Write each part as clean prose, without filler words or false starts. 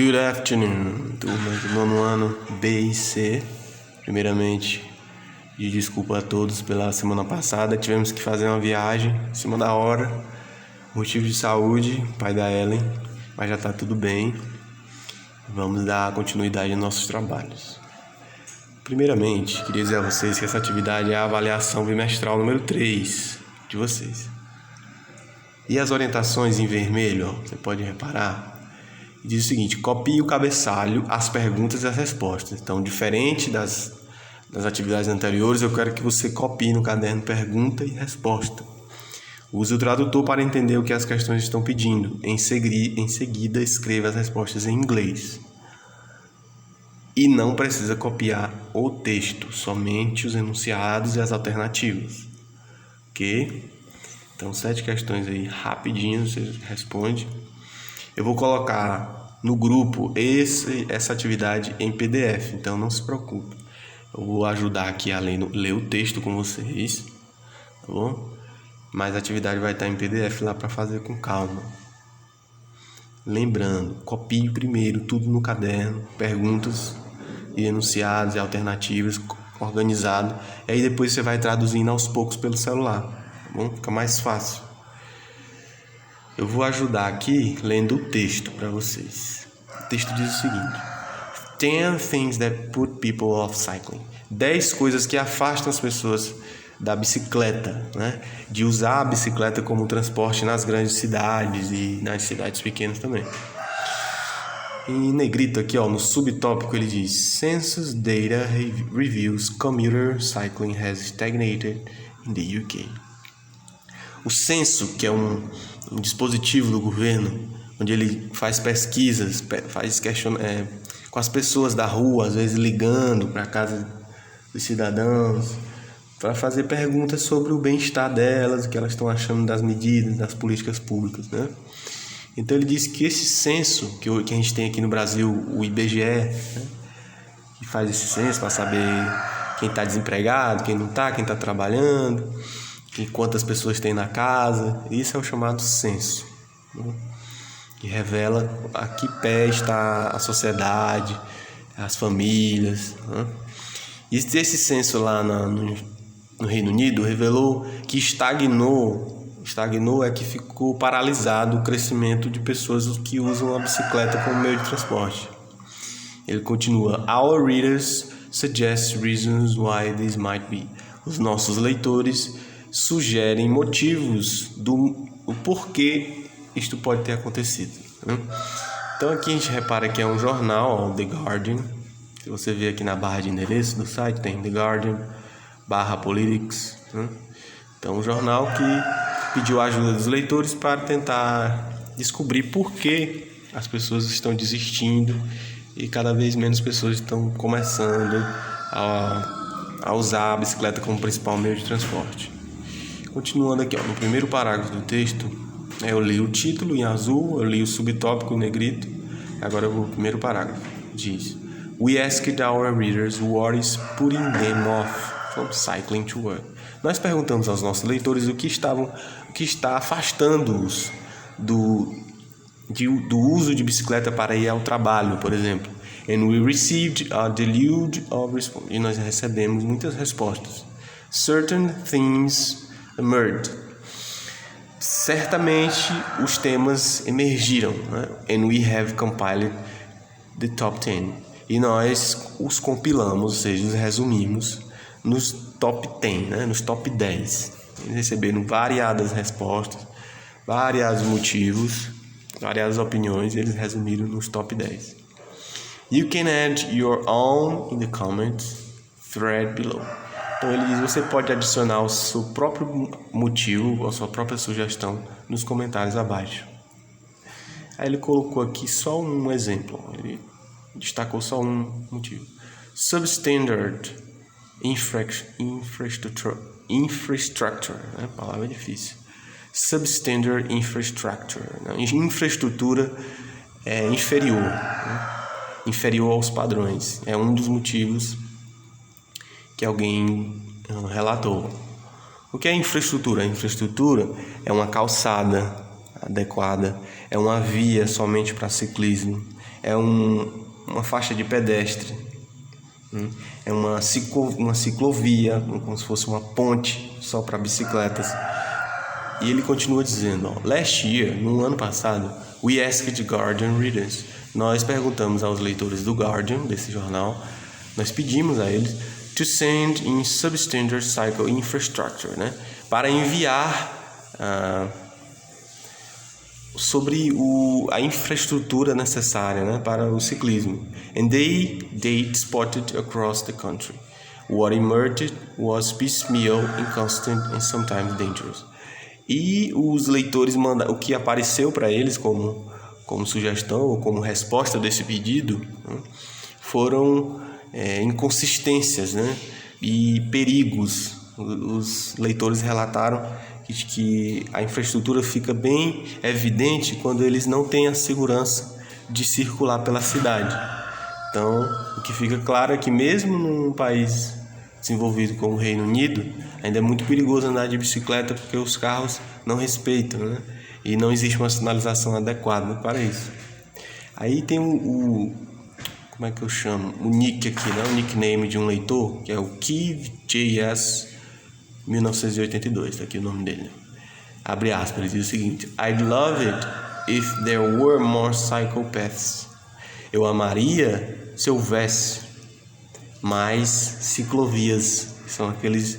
Good afternoon, turma do nono ano B e C. Primeiramente, pedir desculpa a todos pela semana passada. Tivemos que fazer uma viagem em cima da hora, motivo de saúde, pai da Ellen, mas já tá tudo bem. Vamos dar continuidade aos nossos trabalhos. Primeiramente, queria dizer a vocês que essa atividade é a avaliação bimestral número 3 de vocês. E as orientações em vermelho, ó, você pode reparar, diz o seguinte: copie o cabeçalho, as perguntas e as respostas. Então, diferente das atividades anteriores, eu quero que você copie no caderno pergunta e resposta. Use o tradutor para entender o que as questões estão pedindo. Em seguida, escreva as respostas em inglês. E não precisa copiar o texto, somente os enunciados e as alternativas. Ok? Então, 7 questões aí, rapidinho, você responde. Eu vou colocar no grupo essa atividade em PDF, então não se preocupe. Eu vou ajudar aqui a ler o texto com vocês, tá bom? Mas a atividade vai estar em PDF lá para fazer com calma. Lembrando, copie primeiro tudo no caderno, perguntas e enunciados e alternativas, organizado. E aí depois você vai traduzindo aos poucos pelo celular, tá bom? Fica mais fácil. Eu vou ajudar aqui lendo o texto para vocês. O texto diz o seguinte: 10 things that put people off cycling. 10 coisas que afastam as pessoas da bicicleta, né? De usar a bicicleta como transporte nas grandes cidades e nas cidades pequenas também. Em negrito aqui, ó, no subtópico ele diz: Census data reveals commuter cycling has stagnated in the UK. O censo, que é um dispositivo do governo, onde ele faz pesquisas, faz com as pessoas da rua, às vezes ligando para a casa dos cidadãos, para fazer perguntas sobre o bem-estar delas, o que elas estão achando das medidas, das políticas públicas, né? Então ele diz que esse censo que a gente tem aqui no Brasil, o IBGE, né, que faz esse censo para saber quem está desempregado, quem não está, quem está trabalhando, quantas pessoas tem na casa. Isso é o chamado censo, né? Que revela a que pé está a sociedade, as famílias, né? E esse censo lá no Reino Unido revelou que estagnou é que ficou paralisado o crescimento de pessoas que usam a bicicleta como meio de transporte. Ele continua: Our readers suggest reasons why this might be. Os nossos leitores sugerem motivos do porquê isto pode ter acontecido, né? Então aqui a gente repara que é um jornal, ó, The Guardian. Se você ver aqui na barra de endereço do site, tem The Guardian /Politics, né? Então um jornal que pediu a ajuda dos leitores para tentar descobrir por que as pessoas estão desistindo e cada vez menos pessoas estão começando a usar a bicicleta como principal meio de transporte. Continuando aqui, ó, no primeiro parágrafo do texto, eu li o título em azul, eu li o subtópico em negrito. Agora eu vou pro primeiro parágrafo. Diz: We asked our readers what is putting them off from cycling to work. Nós perguntamos aos nossos leitores o que está afastando-os do uso de bicicleta para ir ao trabalho, por exemplo. And we received a deluge of responses. E nós recebemos muitas respostas. Certain themes emerged. Certamente os temas emergiram, né? And we have compiled the top 10. E nós os compilamos, ou seja, os resumimos nos top 10, né? Nos top 10. Eles receberam variadas respostas, variados motivos, variadas opiniões, e eles resumiram nos top 10. You can add your own in the comments thread below. Então ele diz: você pode adicionar o seu próprio motivo, a sua própria sugestão nos comentários abaixo. Aí ele colocou aqui só um exemplo, ele destacou só um motivo. Substandard infrastructure, né? Palavra difícil. Substandard infrastructure, né? Infraestrutura inferior, né? Inferior aos padrões. É um dos motivos que alguém relatou. O que é infraestrutura? A infraestrutura é uma calçada adequada, é uma via somente para ciclismo, é uma faixa de pedestre, é uma ciclovia, como se fosse uma ponte só para bicicletas. E ele continua dizendo, last year, no ano passado, we asked Guardian readers, nós perguntamos aos leitores do Guardian, desse jornal, nós pedimos a eles to send in substandard cycle infrastructure, né, para enviar sobre a infraestrutura necessária, né, para o ciclismo. And they spotted across the country. What emerged was piecemeal, inconstant and sometimes dangerous. E os leitores o que apareceu para eles como sugestão ou como resposta desse pedido, né, foram inconsistências, né, e perigos. Os leitores relataram que a infraestrutura fica bem evidente quando eles não têm a segurança de circular pela cidade. Então, o que fica claro é que mesmo num país desenvolvido como o Reino Unido, ainda é muito perigoso andar de bicicleta porque os carros não respeitam, né? E não existe uma sinalização adequada para isso. Aí tem como é que eu chamo? O nick aqui, né? O nickname de um leitor, que é o KJS 1982, tá aqui o nome dele. Abre aspas, ele diz o seguinte: I'd love it if there were more cycle paths. Eu amaria se houvesse mais ciclovias, que são aqueles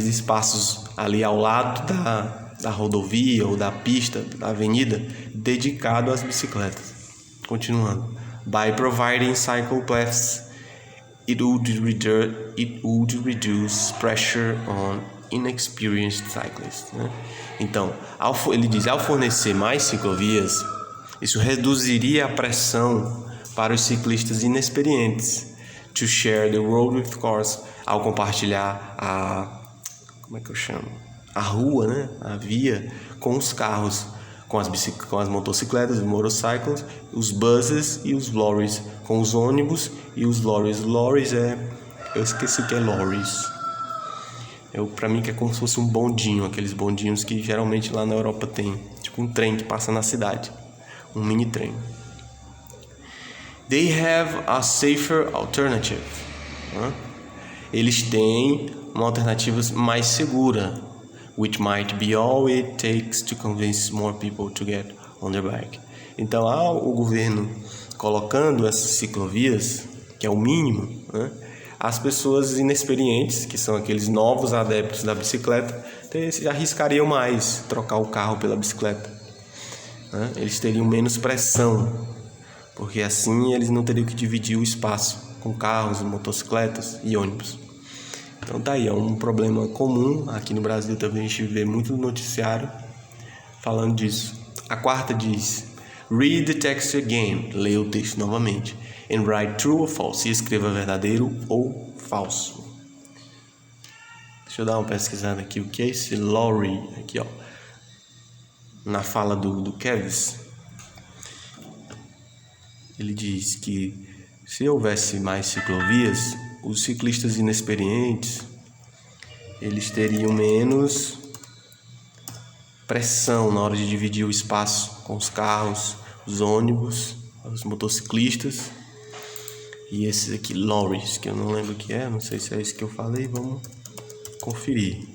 espaços ali ao lado da rodovia ou da pista, da avenida, dedicado às bicicletas. Continuando. By providing cycle paths, it would reduce pressure on inexperienced cyclists, né? Então, ele diz, ao fornecer mais ciclovias, isso reduziria a pressão para os ciclistas inexperientes. To share the road with cars, ao compartilhar a rua, né? A via com os carros, com as motocicletas, os motorcycles, os buses e os lorries, com os ônibus e os lorries. Lorries eu esqueci o que é lorries. Pra mim que é como se fosse um bondinho, aqueles bondinhos que geralmente lá na Europa tem, tipo um trem que passa na cidade, um mini trem. They have a safer alternative. Eles têm uma alternativa mais segura, which might be all it takes to convince more people to get on their bike. Então, o governo colocando essas ciclovias, que é o mínimo, né, as pessoas inexperientes, que são aqueles novos adeptos da bicicleta, arriscariam mais trocar o carro pela bicicleta, né? Eles teriam menos pressão, porque assim eles não teriam que dividir o espaço com carros, motocicletas e ônibus. Então tá aí, é um problema comum. Aqui no Brasil também a gente vê muito noticiário falando disso. A quarta diz: read the text again, leia o texto novamente, and write true or false, e escreva verdadeiro ou falso. Deixa eu dar uma pesquisada aqui, o que é esse lorry aqui, ó, na fala do Kevis. Ele diz que se houvesse mais ciclovias, os ciclistas inexperientes, eles teriam menos pressão na hora de dividir o espaço com os carros, os ônibus, os motociclistas e esses aqui, lorries, que eu não lembro o que é, não sei se é isso que eu falei, vamos conferir.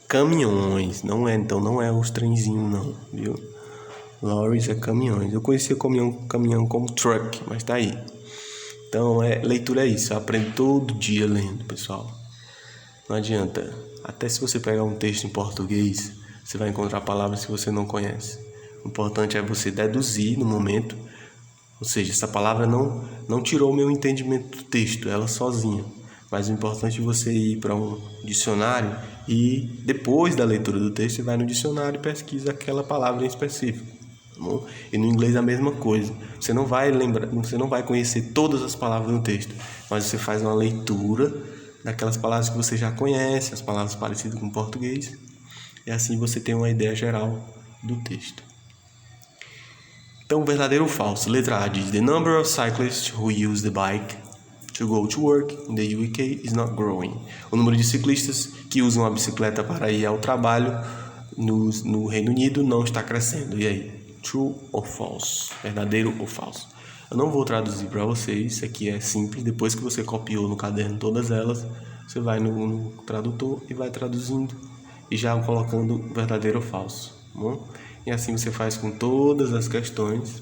Caminhões, não é os trenzinhos não, viu? Lorries é caminhões. Eu conhecia caminhão como truck, mas tá aí. Então, leitura é isso. Eu aprendo todo dia lendo, pessoal. Não adianta. Até se você pegar um texto em português, você vai encontrar palavras que você não conhece. O importante é você deduzir no momento. Ou seja, essa palavra não tirou o meu entendimento do texto, ela sozinha. Mas o importante é você ir para um dicionário e, depois da leitura do texto, você vai no dicionário e pesquisa aquela palavra em específico. E no inglês a mesma coisa. Você não vai conhecer todas as palavras no texto, mas você faz uma leitura daquelas palavras que você já conhece, as palavras parecidas com o português, e assim você tem uma ideia geral do texto. Então, verdadeiro ou falso? Letra A diz: the number of cyclists who use the bike to go to work in the UK is not growing. O número de ciclistas que usam a bicicleta para ir ao trabalho no Reino Unido não está crescendo. E aí? True ou false? Verdadeiro ou falso? Eu não vou traduzir para vocês, isso aqui é simples. Depois que você copiou no caderno todas elas, você vai no tradutor e vai traduzindo e já colocando verdadeiro ou falso, tá bom? E assim você faz com todas as questões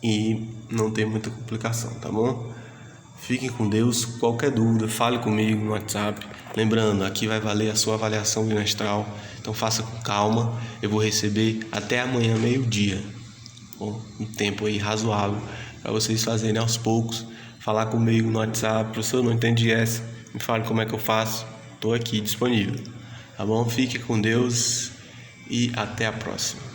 e não tem muita complicação, tá bom? Fiquem com Deus. Qualquer dúvida, fale comigo no WhatsApp. Lembrando, aqui vai valer a sua avaliação bimestral, então faça com calma. Eu vou receber até amanhã, meio-dia. Bom, um tempo aí razoável para vocês fazerem aos poucos. Falar comigo no WhatsApp. Professor, não entendi essa, me fale como é que eu faço. Estou aqui disponível, tá bom? Fique com Deus e até a próxima.